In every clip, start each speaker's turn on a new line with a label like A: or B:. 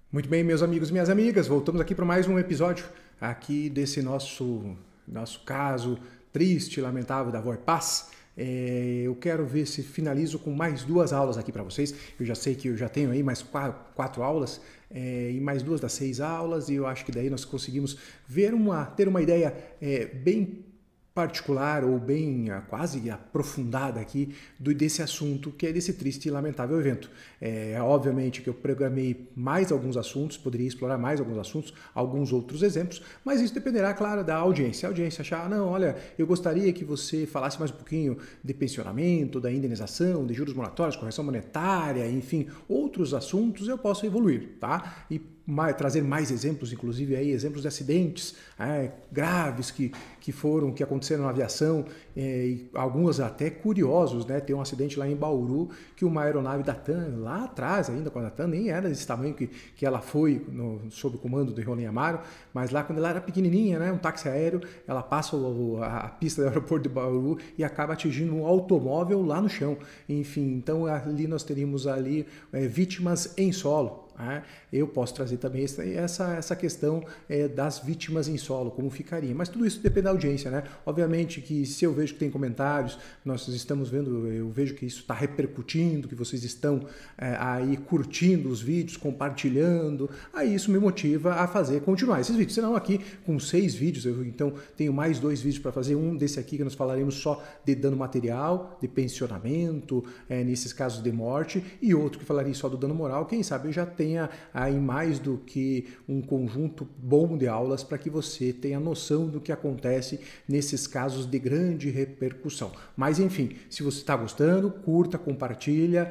A: Muito bem, meus amigos e minhas amigas, voltamos aqui para mais um episódio aqui desse nosso caso triste, lamentável da Voipaz. Eu quero ver se finalizo com mais duas aulas aqui para vocês. Eu já sei que eu já tenho aí mais quatro aulas e mais duas das 6 aulas, e eu acho que daí nós conseguimos ter uma ideia bem particular ou bem quase aprofundada aqui desse assunto, que é desse triste e lamentável evento. Obviamente que eu programei mais alguns assuntos, poderia explorar mais alguns assuntos, alguns outros exemplos, mas isso dependerá, claro, da audiência. A audiência achar, não, olha, eu gostaria que você falasse mais um pouquinho de pensionamento, da indenização, de juros moratórios, correção monetária, enfim, outros assuntos, eu posso evoluir, tá? E trazer mais exemplos, inclusive aí, exemplos de acidentes graves que aconteceram na aviação, e alguns até curiosos, né? Tem um acidente lá em Bauru que uma aeronave da TAM, lá atrás ainda, quando a TAM nem era desse tamanho que ela foi sob o comando de Rony Amaro, mas lá quando ela era pequenininha, né? Um táxi aéreo, ela passa a pista do aeroporto de Bauru e acaba atingindo um automóvel lá no chão. Enfim, então ali nós teríamos vítimas em solo. Eu posso trazer também essa questão das vítimas em solo, como ficaria. Mas tudo isso depende da audiência, né? Obviamente que se eu vejo que tem comentários, nós estamos vendo, eu vejo que isso está repercutindo, que vocês estão aí curtindo os vídeos, compartilhando, aí isso me motiva a continuar esses vídeos. Senão aqui com 6 vídeos, eu então tenho mais 2 vídeos para fazer, um desse aqui que nós falaremos só de dano material, de pensionamento, nesses casos de morte, e outro que falaria só do dano moral. Quem sabe eu já tenha aí mais do que um conjunto bom de aulas para que você tenha noção do que acontece nesses casos de grande repercussão. Mas enfim, se você está gostando, curta, compartilha,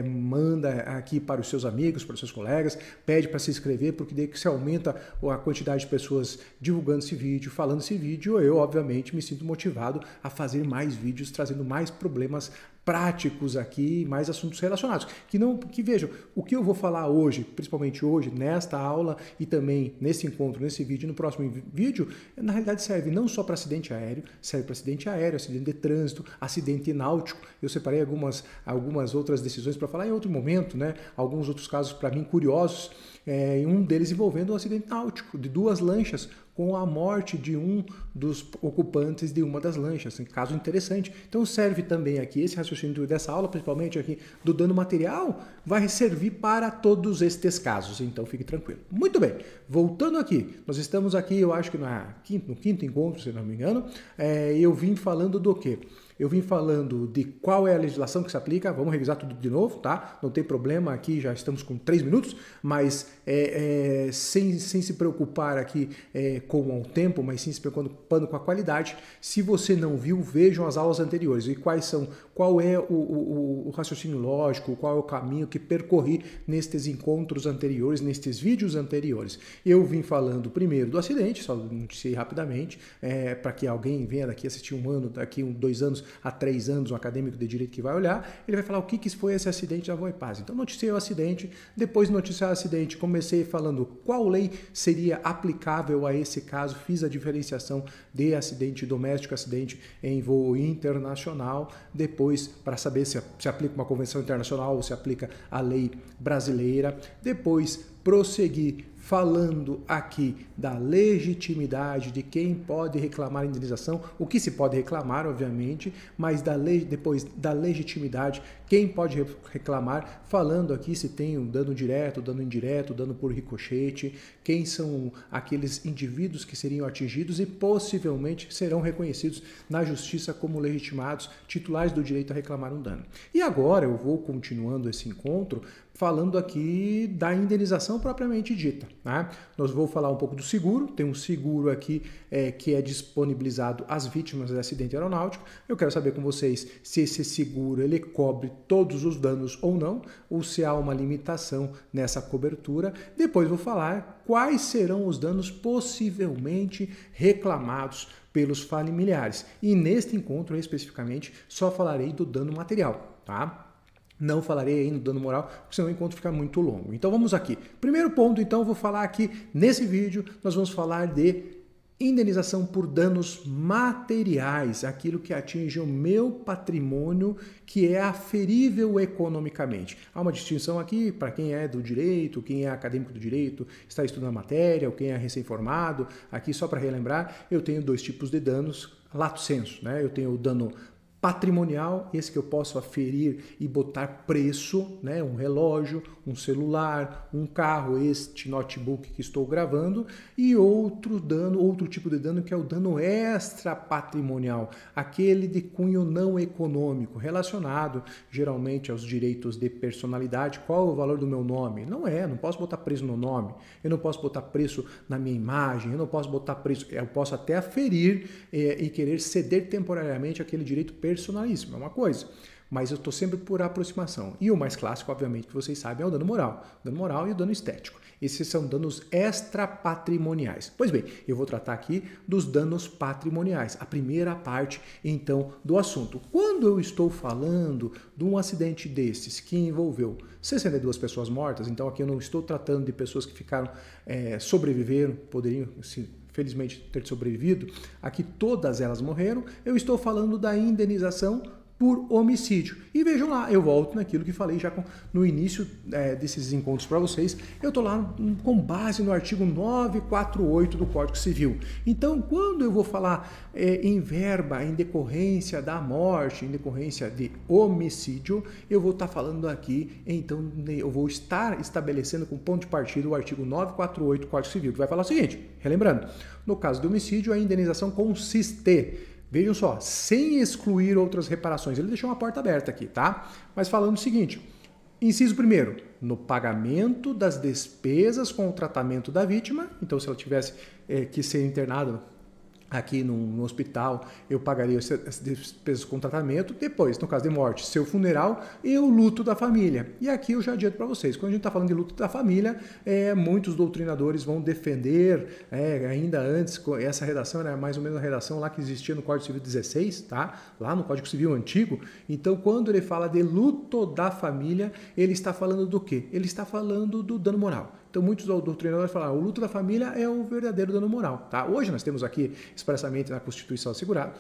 A: manda aqui para os seus amigos, para os seus colegas, pede para se inscrever, porque daí que se aumenta a quantidade de pessoas divulgando esse vídeo, falando esse vídeo, eu obviamente me sinto motivado a fazer mais vídeos, trazendo mais problemas práticos aqui, mais assuntos relacionados. Que vejam, o que eu vou falar hoje, principalmente hoje, nesta aula e também nesse encontro, nesse vídeo, no próximo vídeo, na realidade serve não só para acidente aéreo, serve para acidente aéreo, acidente de trânsito, acidente náutico. Eu separei algumas outras decisões para falar em outro momento, né? Alguns outros casos para mim curiosos, um deles envolvendo um acidente náutico de 2 lanchas, com a morte de um dos ocupantes de uma das lanchas, um caso interessante. Então serve também aqui, esse raciocínio dessa aula, principalmente aqui do dano material, vai servir para todos estes casos, então fique tranquilo. Muito bem, voltando aqui, nós estamos aqui, eu acho que no quinto encontro, se não me engano, eu vim falando do quê? Eu vim falando de qual é a legislação que se aplica, vamos revisar tudo de novo, tá? Não tem problema aqui, já estamos com 3 minutos, mas sem se preocupar aqui com o tempo, mas sim se preocupando com a qualidade. Se você não viu, vejam as aulas anteriores e qual é o raciocínio lógico, qual é o caminho que percorri nestes encontros anteriores, nestes vídeos anteriores. Eu vim falando primeiro do acidente, só noticiei rapidamente, para que alguém venha daqui assistir um ano, daqui 2 anos, a 3 anos, um acadêmico de direito que vai olhar, ele vai falar o que foi esse acidente da Voipaz. Então noticiei o acidente, depois de noticiar o acidente, comecei falando qual lei seria aplicável a esse caso, fiz a diferenciação de acidente doméstico, acidente em voo internacional, depois para saber se aplica uma convenção internacional ou se aplica a lei brasileira, depois prossegui falando aqui da legitimidade de quem pode reclamar indenização, o que se pode reclamar, obviamente, mas depois da legitimidade, quem pode reclamar, falando aqui se tem um dano direto, dano indireto, dano por ricochete, quem são aqueles indivíduos que seriam atingidos e possivelmente serão reconhecidos na justiça como legitimados, titulares do direito a reclamar um dano. E agora eu vou continuando esse encontro falando aqui da indenização propriamente dita. Né? Nós vamos falar um pouco do seguro, tem um seguro aqui que é disponibilizado às vítimas de acidente aeronáutico. Eu quero saber com vocês se esse seguro ele cobre todos os danos ou não, ou se há uma limitação nessa cobertura. Depois vou falar quais serão os danos possivelmente reclamados pelos familiares. E neste encontro, especificamente, só falarei do dano material, tá? Não falarei ainda do dano moral, porque senão o encontro fica muito longo. Então vamos aqui. Primeiro ponto, então, eu vou falar aqui nesse vídeo, nós vamos falar de Indenização por danos materiais, aquilo que atinge o meu patrimônio, que é aferível economicamente. Há uma distinção aqui para quem é do direito, quem é acadêmico do direito, está estudando a matéria, ou quem é recém-formado. Aqui, só para relembrar, eu tenho dois tipos de danos, lato sensu, né? Eu tenho o dano patrimonial, esse que eu posso aferir e botar preço, né? Um relógio, um celular, um carro, este notebook que estou gravando, e outro dano, outro tipo de dano que é o dano extra patrimonial, aquele de cunho não econômico, relacionado geralmente aos direitos de personalidade. Qual é o valor do meu nome? Não posso botar preço no nome, eu não posso botar preço na minha imagem, eu não posso botar preço, eu posso até aferir e querer ceder temporariamente aquele direito personalíssimo, é uma coisa. Mas eu estou sempre por aproximação. E o mais clássico, obviamente, que vocês sabem, é o dano moral. O dano moral e o dano estético. Esses são danos extrapatrimoniais. Pois bem, eu vou tratar aqui dos danos patrimoniais, a primeira parte, então, do assunto. Quando eu estou falando de um acidente desses que envolveu 62 pessoas mortas, então aqui eu não estou tratando de pessoas que ficaram, sobreviveram, poderiam felizmente ter sobrevivido, aqui todas elas morreram, eu estou falando da indenização por homicídio. E vejam lá, eu volto naquilo que falei já no início desses encontros para vocês, eu estou lá com base no artigo 948 do Código Civil. Então, quando eu vou falar em verba, em decorrência da morte, em decorrência de homicídio, eu vou estar falando aqui, então eu vou estar estabelecendo com ponto de partida o artigo 948 do Código Civil, que vai falar o seguinte, relembrando, no caso de homicídio, a indenização consiste, vejam só, sem excluir outras reparações. Ele deixou uma porta aberta aqui, tá? Mas falando o seguinte, inciso primeiro, no pagamento das despesas com o tratamento da vítima. Então, se ela tivesse que ser internada aqui no hospital, eu pagaria as despesas com tratamento. Depois, no caso de morte, seu funeral e o luto da família. E aqui eu já adianto para vocês, quando a gente está falando de luto da família, muitos doutrinadores vão defender, ainda antes, essa redação era mais ou menos a redação lá que existia no Código Civil 16, tá? Lá no Código Civil antigo. Então, quando ele fala de luto da família, ele está falando do quê? Ele está falando do dano moral. Então, muitos doutrinadores falam, o luto da família é o verdadeiro dano moral. Tá? Hoje nós temos aqui expressamente na Constituição assegurado,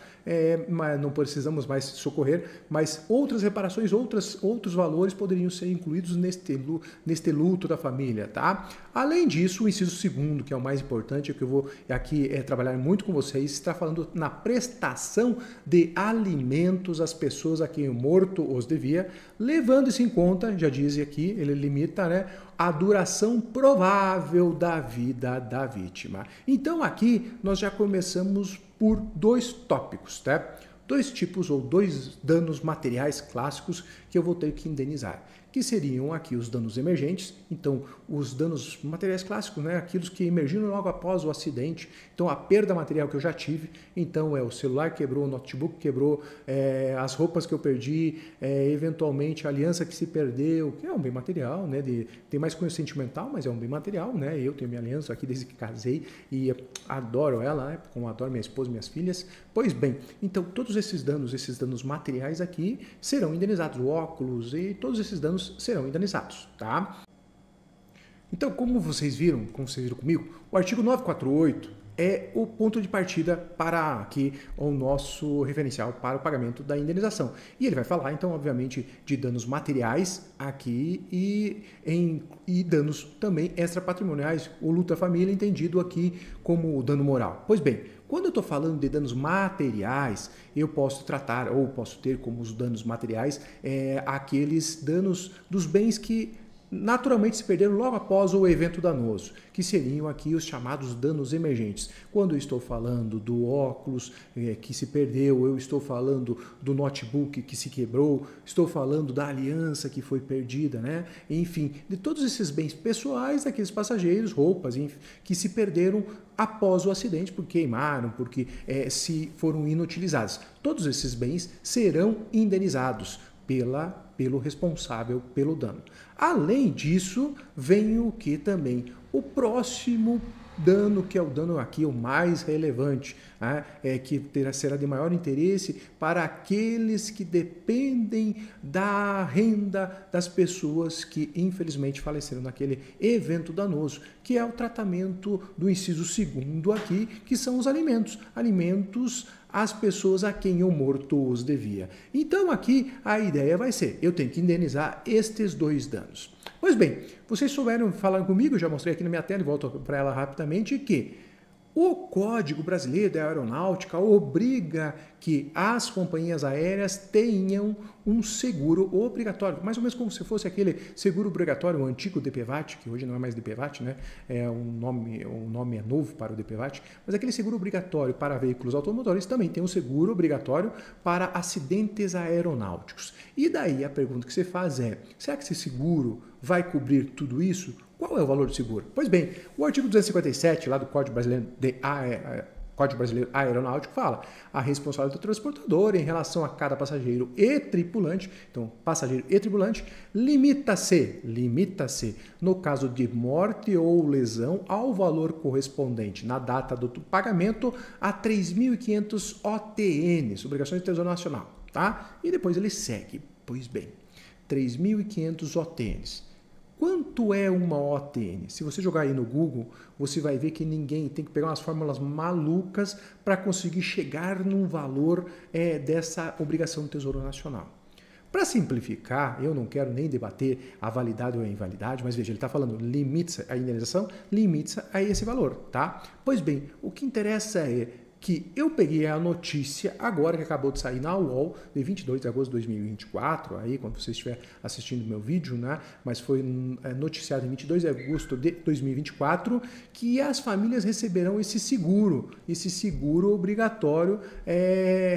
A: mas não precisamos mais socorrer, mas outras reparações, outros valores poderiam ser incluídos neste luto da família. Tá? Além disso, o inciso segundo, que é o mais importante, que eu vou aqui trabalhar muito com vocês, está falando na prestação de alimentos às pessoas a quem o morto os devia, levando isso em conta, já diz aqui, ele limita, né, a duração provável da vida da vítima. Então aqui nós já começamos por dois tópicos, tá? Dois tipos ou dois danos materiais clássicos que eu vou ter que indenizar, que seriam aqui os danos emergentes, então os danos materiais clássicos, né, aqueles que emergiram logo após o acidente, então a perda material que eu já tive, então o celular quebrou, o notebook quebrou, as roupas que eu perdi, eventualmente a aliança que se perdeu, que é um bem material, né, tem mais cunho sentimental, mas é um bem material, né, eu tenho minha aliança aqui desde que casei e adoro ela, né, como adoro minha esposa e minhas filhas. Pois bem, então todos esses danos materiais aqui serão indenizados, o óculos e todos esses danos serão indenizados, tá? Então, como vocês viram comigo, o artigo 948 é o ponto de partida para aqui o nosso referencial para o pagamento da indenização. E ele vai falar, então, obviamente, de danos materiais aqui e danos também extrapatrimoniais, o luto da família entendido aqui como dano moral. Pois bem, quando eu estou falando de danos materiais, eu posso tratar ou posso ter como os danos materiais aqueles danos dos bens que naturalmente se perderam logo após o evento danoso, que seriam aqui os chamados danos emergentes. Quando eu estou falando do óculos que se perdeu, eu estou falando do notebook que se quebrou, estou falando da aliança que foi perdida, né? Enfim, de todos esses bens pessoais daqueles passageiros, roupas, enfim, que se perderam após o acidente, porque queimaram, porque se foram inutilizados. Todos esses bens serão indenizados pelo responsável pelo dano. Além disso, vem o que também? O próximo dano que é o dano aqui o mais relevante, né? Que será de maior interesse para aqueles que dependem da renda das pessoas que infelizmente faleceram naquele evento danoso, que é o tratamento do inciso 2º aqui, que são os alimentos. Alimentos às pessoas a quem o morto os devia. Então aqui a ideia vai ser, eu tenho que indenizar estes 2 danos. Pois bem, vocês souberam falar comigo, eu já mostrei aqui na minha tela e volto para ela rapidamente, que o Código Brasileiro da Aeronáutica obriga que as companhias aéreas tenham um seguro obrigatório, mais ou menos como se fosse aquele seguro obrigatório, o antigo DPVAT, que hoje não é mais DPVAT, né? O nome é novo para o DPVAT, mas aquele seguro obrigatório para veículos automotores também tem um seguro obrigatório para acidentes aeronáuticos. E daí a pergunta que você faz é, será que esse seguro vai cobrir tudo isso? Qual é o valor do seguro? Pois bem, o artigo 257 lá do Código Brasileiro Aeronáutico fala a responsabilidade do transportador em relação a cada passageiro e tripulante, então passageiro e tripulante, limita-se, no caso de morte ou lesão, ao valor correspondente na data do pagamento a 3.500 OTNs, obrigações de Tesouro Nacional, tá? E depois ele segue, pois bem, 3.500 OTNs. Quanto é uma OTN? Se você jogar aí no Google, você vai ver que ninguém tem que pegar umas fórmulas malucas para conseguir chegar num valor dessa obrigação do Tesouro Nacional. Para simplificar, eu não quero nem debater a validade ou a invalidade, mas veja, ele está falando limita a indenização, limita a esse valor, tá? Pois bem, o que interessa é que eu peguei a notícia agora que acabou de sair na UOL, de 22 de agosto de 2024, aí quando você estiver assistindo o meu vídeo, né? Mas foi noticiado em 22 de agosto de 2024, que as famílias receberão esse seguro obrigatório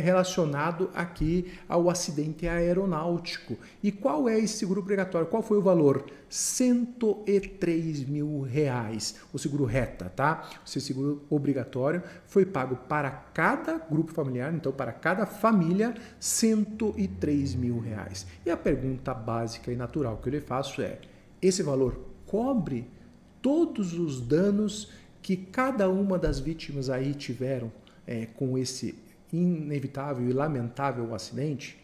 A: relacionado aqui ao acidente aeronáutico. E qual é esse seguro obrigatório? Qual foi o valor? R$103 mil. O seguro reta, tá? Esse seguro obrigatório foi pago para cada grupo familiar, então para cada família, R$103 mil. E a pergunta básica e natural que eu lhe faço é, esse valor cobre todos os danos que cada uma das vítimas aí tiveram com esse inevitável e lamentável acidente?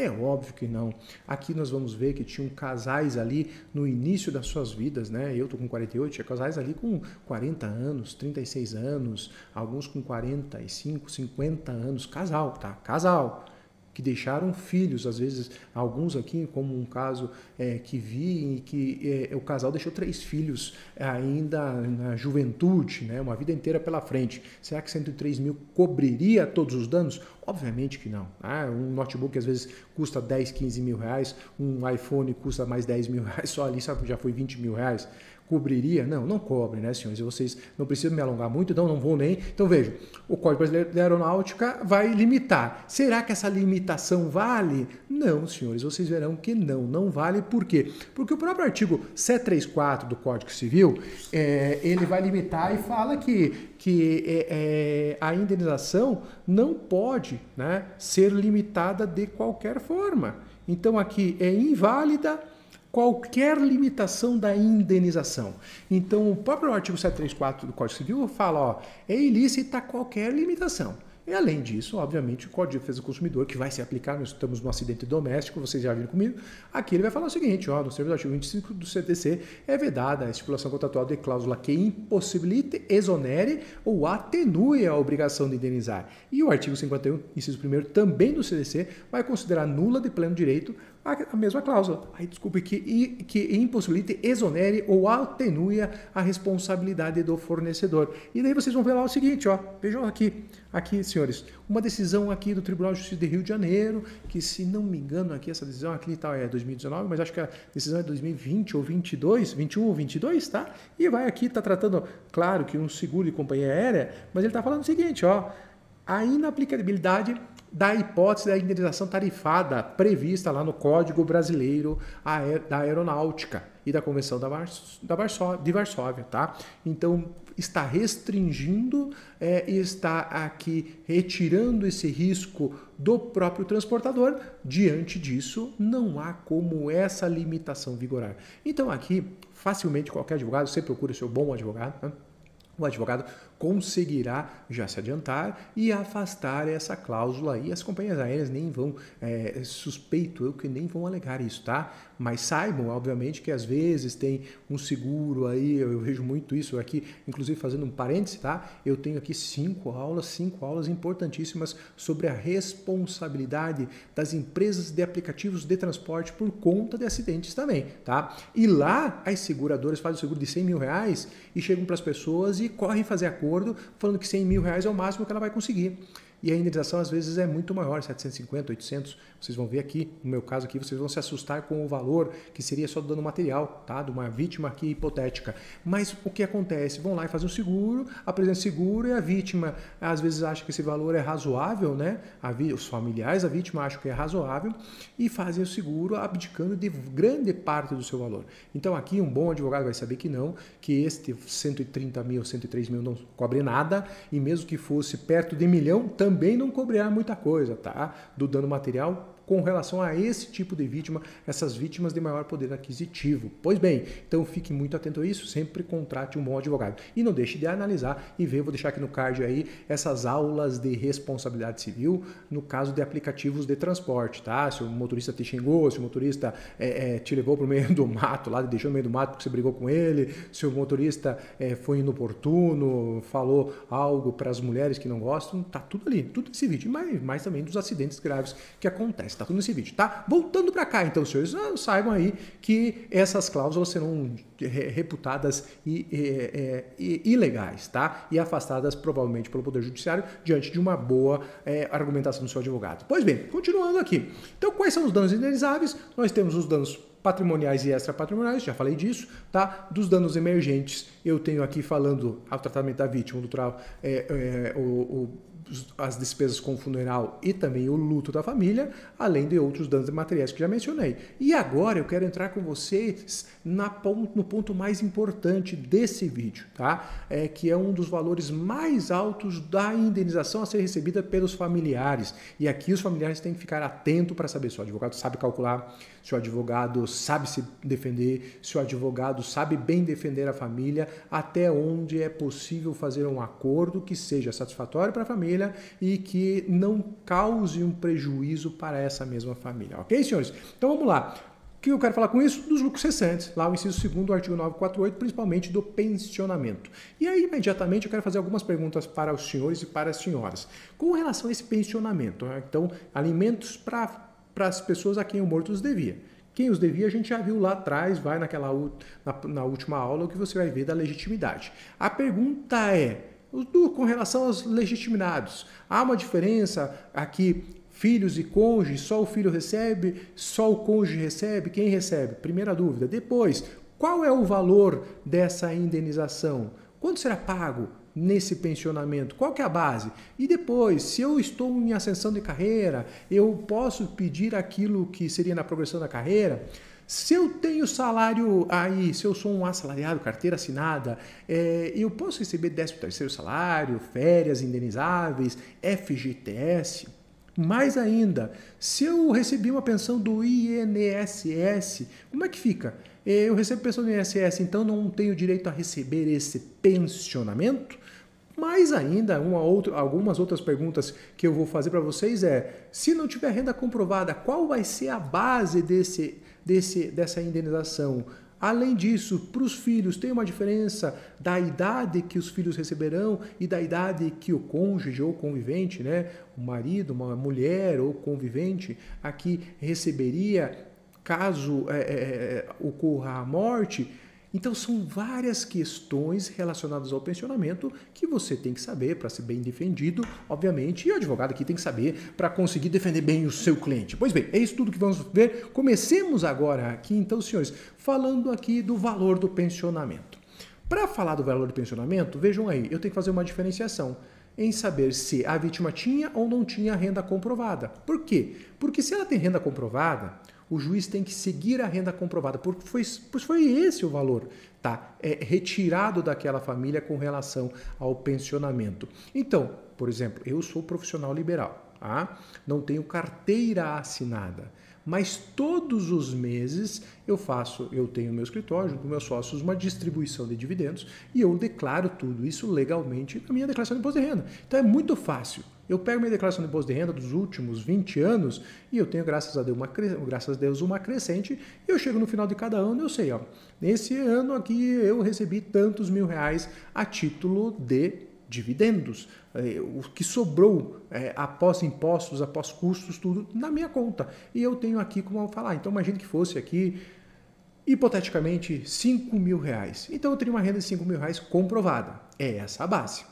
A: É óbvio que não. Aqui nós vamos ver que tinham casais ali no início das suas vidas, né? Eu tô com 48, tinha casais ali com 40 anos, 36 anos, alguns com 45, 50 anos, casal, tá? Casal. Que deixaram filhos, às vezes, alguns aqui, como um caso que vi, que o casal deixou 3 filhos ainda na juventude, né? Uma vida inteira pela frente. Será que 103 mil cobriria todos os danos? Obviamente que não. Um notebook às vezes custa 10, 15 mil reais, um iPhone custa mais 10 mil reais, só ali já foi 20 mil reais. Cobriria? Não, não cobre, né, senhores? E vocês não precisam me alongar muito, então não vou nem. Então vejam, o Código Brasileiro da Aeronáutica vai limitar. Será que essa limitação vale? Não, senhores, vocês verão que não vale. Por quê? Porque o próprio artigo 734 do Código Civil, ele vai limitar e fala que a indenização não pode, né, ser limitada de qualquer forma. Então aqui é inválida qualquer limitação da indenização. Então, o próprio artigo 734 do Código Civil fala, ó, é ilícita qualquer limitação. E, além disso, obviamente, o Código de Defesa do Consumidor, que vai se aplicar, nós estamos num acidente doméstico, vocês já viram comigo, aqui ele vai falar o seguinte, ó, no termo do artigo 25 do CDC, é vedada a estipulação contratual de cláusula que impossibilite, exonere ou atenue a obrigação de indenizar. E o artigo 51, inciso 1º, também do CDC, vai considerar nula de pleno direito a mesma cláusula. Aí, desculpe, que impossibilite, exonere ou atenue a responsabilidade do fornecedor. E daí vocês vão ver lá o seguinte, ó, vejam aqui, senhores, uma decisão aqui do Tribunal de Justiça de Rio de Janeiro, que se não me engano aqui, essa decisão aqui tá, é 2019, mas acho que a decisão é 2020 ou 22, 21 ou 22, tá? E vai aqui, tá tratando, claro, que um seguro de companhia aérea, mas ele tá falando o seguinte, ó, a inaplicabilidade da hipótese da indenização tarifada prevista lá no Código Brasileiro da Aeronáutica e da Convenção de Varsóvia, tá? Então, está restringindo e está aqui retirando esse risco do próprio transportador. Diante disso, não há como essa limitação vigorar. Então, aqui, facilmente, qualquer advogado, você procura seu bom advogado, né? o advogado conseguirá já se adiantar e afastar essa cláusula aí. As companhias aéreas nem vão, suspeito eu que nem vão alegar isso, tá? Mas saibam, obviamente, que às vezes tem um seguro aí, eu vejo muito isso aqui, inclusive fazendo um parêntese, tá? Eu tenho aqui 5 aulas importantíssimas sobre a responsabilidade das empresas de aplicativos de transporte por conta de acidentes também, tá? E lá as seguradoras fazem o seguro de R$100.000 e chegam para as pessoas e correm fazer acordo falando que R$100.000 é o máximo que ela vai conseguir. E a indenização às vezes é muito maior, 750, 800. Vocês vão ver aqui, no meu caso aqui, vocês vão se assustar com o valor que seria só do dano material, tá? De uma vítima aqui hipotética. Mas o que acontece? Vão lá e fazem o seguro, apresentam o seguro e a vítima às vezes acha que esse valor é razoável, né? Os familiares da vítima acham que é razoável e fazem o seguro abdicando de grande parte do seu valor. Então aqui um bom advogado vai saber que não, que este 130 mil, 103 mil não cobre nada e mesmo que fosse perto de 1 milhão, também não cobrirá muita coisa, tá? Do dano material com relação a esse tipo de vítima, essas vítimas de maior poder aquisitivo. Pois bem, então fique muito atento a isso, sempre contrate um bom advogado. E não deixe de analisar e ver, vou deixar aqui no card aí, essas aulas de responsabilidade civil no caso de aplicativos de transporte, tá? Se o motorista te xingou, se o motorista te levou para o meio do mato, lá, deixou no meio do mato porque você brigou com ele, se o motorista foi inoportuno, falou algo para as mulheres que não gostam, tá tudo ali, tudo nesse vídeo, mas também dos acidentes graves que acontecem. Tá tudo nesse vídeo, tá? Voltando para cá, então, senhores, saibam aí que essas cláusulas serão reputadas ilegais, tá? E afastadas provavelmente pelo Poder Judiciário diante de uma boa argumentação do seu advogado. Pois bem, continuando aqui. Então, quais são os danos indenizáveis? Nós temos os danos patrimoniais e extrapatrimoniais, já falei disso, tá? Dos danos emergentes, eu tenho aqui falando ao tratamento da vítima, as despesas com o funeral e também o luto da família, além de outros danos materiais que já mencionei. E agora eu quero entrar com vocês no ponto mais importante desse vídeo, tá? Que é um dos valores mais altos da indenização a ser recebida pelos familiares. E aqui os familiares têm que ficar atentos para saber se o advogado sabe calcular, se o advogado sabe se defender, se o advogado sabe bem defender a família, até onde é possível fazer um acordo que seja satisfatório para a família e que não cause um prejuízo para essa mesma família. Ok, senhores? Então vamos lá. O que eu quero falar com isso? Dos lucros cessantes, lá o inciso 2º do artigo 948, principalmente do pensionamento. E aí, imediatamente, eu quero fazer algumas perguntas para os senhores e para as senhoras. Com relação a esse pensionamento, né? Então, alimentos para as pessoas a quem o morto os devia. Quem os devia, a gente já viu lá atrás, vai na última aula, o que você vai ver da legitimidade. A pergunta é, com relação aos legitimados, há uma diferença aqui, filhos e cônjuges, só o filho recebe, só o cônjuge recebe, quem recebe? Primeira dúvida. Depois, qual é o valor dessa indenização? Quanto será pago nesse pensionamento? Qual que é a base? E depois, se eu estou em ascensão de carreira, eu posso pedir aquilo que seria na progressão da carreira? Se eu tenho salário aí, se eu sou um assalariado, carteira assinada, eu posso receber 13º salário, férias indenizáveis, FGTS? Mais ainda, se eu recebi uma pensão do INSS, como é que fica? Eu recebo pensão do INSS, então não tenho direito a receber esse pensionamento? Mais ainda, algumas outras perguntas que eu vou fazer para vocês se não tiver renda comprovada, qual vai ser a base dessa indenização? Além disso, para os filhos, tem uma diferença da idade que os filhos receberão e da idade que o cônjuge ou convivente, né, o marido, uma mulher ou convivente, aqui receberia caso ocorra a morte? Então, são várias questões relacionadas ao pensionamento que você tem que saber para ser bem defendido, obviamente, e o advogado aqui tem que saber para conseguir defender bem o seu cliente. Pois bem, é isso tudo que vamos ver. Comecemos agora aqui, então, senhores, falando aqui do valor do pensionamento. Para falar do valor do pensionamento, vejam aí, eu tenho que fazer uma diferenciação em saber se a vítima tinha ou não tinha renda comprovada. Por quê? Porque se ela tem renda comprovada, o juiz tem que seguir a renda comprovada, porque foi esse o valor, tá? Retirado daquela família com relação ao pensionamento. Então, por exemplo, eu sou profissional liberal, tá? Não tenho carteira assinada, mas todos os meses eu tenho no meu escritório, junto com meus sócios, uma distribuição de dividendos e eu declaro tudo isso legalmente na minha declaração de imposto de renda. Então é muito fácil. Eu pego minha declaração de imposto de renda dos últimos 20 anos e eu tenho, graças a Deus, uma crescente e eu chego no final de cada ano e eu sei, ó, nesse ano aqui eu recebi tantos mil reais a título de dividendos, o que sobrou após impostos, após custos, tudo na minha conta. E eu tenho aqui como eu falar, então imagine que fosse aqui, hipoteticamente, 5 mil reais. Então eu teria uma renda de 5 mil reais comprovada. É essa a base.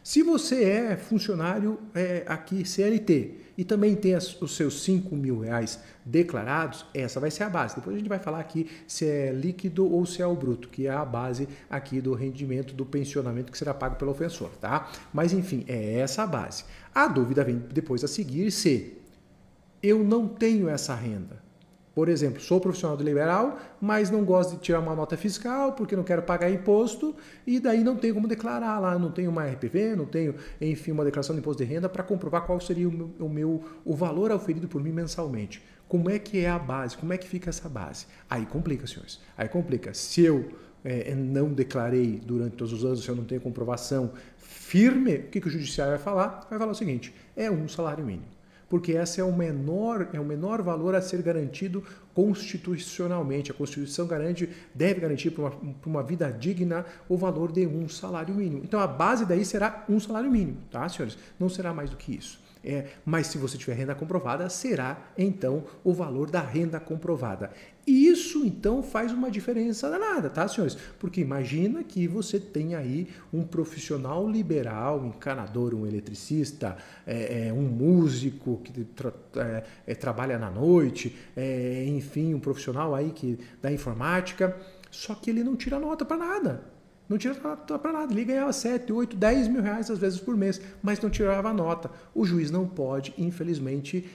A: Se você é funcionário aqui CLT e também tem os seus 5 mil reais declarados, essa vai ser a base. Depois a gente vai falar aqui se é líquido ou se é o bruto, que é a base aqui do rendimento do pensionamento que será pago pelo ofensor, tá? Mas enfim, é essa a base. A dúvida vem depois a seguir se eu não tenho essa renda. Por exemplo, sou profissional liberal, mas não gosto de tirar uma nota fiscal porque não quero pagar imposto e daí não tenho como declarar lá, não tenho uma RPV, não tenho, enfim, uma declaração de imposto de renda para comprovar qual seria o valor auferido por mim mensalmente. Como é que é a base? Como é que fica essa base? Aí complica, senhores. Aí complica. Se eu não declarei durante todos os anos, se eu não tenho comprovação firme, o que o judiciário vai falar? Vai falar o seguinte, é um salário mínimo. Porque esse é o menor valor a ser garantido constitucionalmente. A Constituição deve garantir para uma vida digna o valor de um salário mínimo. Então a base daí será um salário mínimo, tá, senhores? Não será mais do que isso. Mas se você tiver renda comprovada, será então o valor da renda comprovada. E isso então faz uma diferença danada, tá, senhores? Porque imagina que você tem aí um profissional liberal, um encanador, um eletricista, um músico que trabalha na noite, enfim, um profissional aí da informática, só que ele não tira nota para nada. Não tirava para nada, ele ganhava 7, 8, 10 mil reais às vezes por mês, mas não tirava nota. O juiz não pode, infelizmente,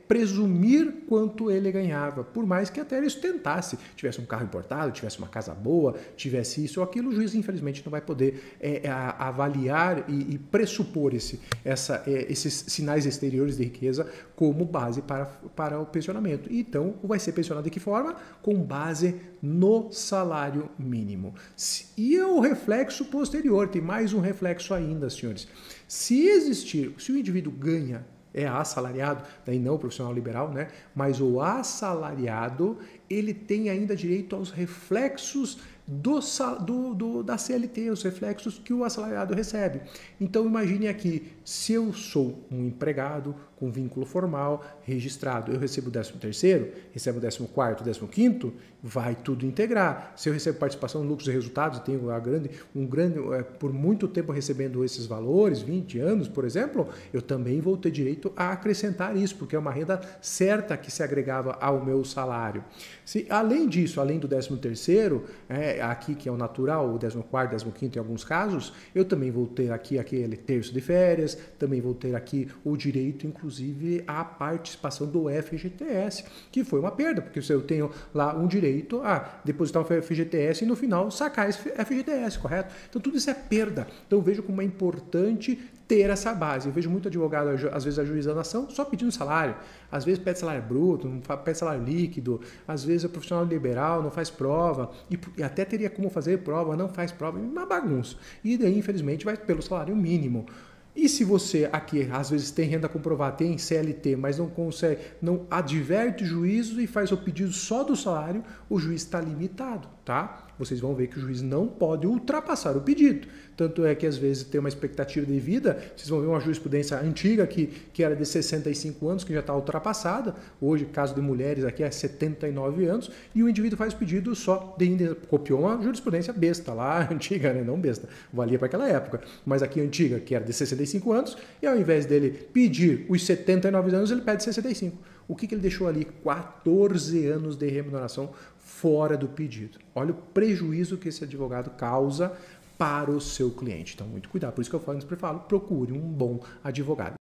A: presumir quanto ele ganhava, por mais que até ele tentasse. Tivesse um carro importado, tivesse uma casa boa, tivesse isso ou aquilo, o juiz infelizmente não vai poder avaliar e pressupor esses sinais exteriores de riqueza como base para o pensionamento. Então, vai ser pensionado de que forma? Com base no salário mínimo. E o reflexo posterior, tem mais um reflexo ainda, senhores. Se o indivíduo ganha, é assalariado, daí não o profissional liberal, né? Mas o assalariado, ele tem ainda direito aos reflexos da CLT, os reflexos que o assalariado recebe. Então imagine aqui, se eu sou um empregado com vínculo formal, registrado, eu recebo o 13º, recebo o 14º, 15º, vai tudo integrar. Se eu recebo participação em lucros e resultados, tenho por muito tempo recebendo esses valores, 20 anos, por exemplo, eu também vou ter direito a acrescentar isso, porque é uma renda certa que se agregava ao meu salário. Além disso, além do 13º, aqui que é o natural, o 14º, 15º em alguns casos, eu também vou ter aqui aquele terço de férias, também vou ter aqui o direito, inclusive, à participação do FGTS, que foi uma perda, porque se eu tenho lá um direito a depositar o FGTS e no final sacar esse FGTS, correto? Então tudo isso é perda. Então eu vejo como é importante ter essa base. Eu vejo muito advogado, às vezes, ajuizando a ação só pedindo salário. Às vezes pede salário bruto, não pede salário líquido. Às vezes é profissional liberal, não faz prova. E até teria como fazer prova, não faz prova. É uma bagunça. E daí, infelizmente, vai pelo salário mínimo. E se você aqui, às vezes, tem renda comprovada, tem CLT, mas não consegue, não adverte o juízo e faz o pedido só do salário, o juiz está limitado, tá? Vocês vão ver que o juiz não pode ultrapassar o pedido. Tanto é que, às vezes, tem uma expectativa de vida, vocês vão ver uma jurisprudência antiga que era de 65 anos, que já está ultrapassada. Hoje, caso de mulheres aqui, é 79 anos, e o indivíduo faz o pedido só copiou uma jurisprudência besta lá, antiga, né? Não besta, valia para aquela época, mas aqui antiga, que era de 65 anos, e ao invés dele pedir os 79 anos, ele pede 65. O que ele deixou ali? 14 anos de remuneração fora do pedido. Olha o prejuízo que esse advogado causa para o seu cliente. Então, muito cuidado. Por isso que eu sempre falo, procure um bom advogado.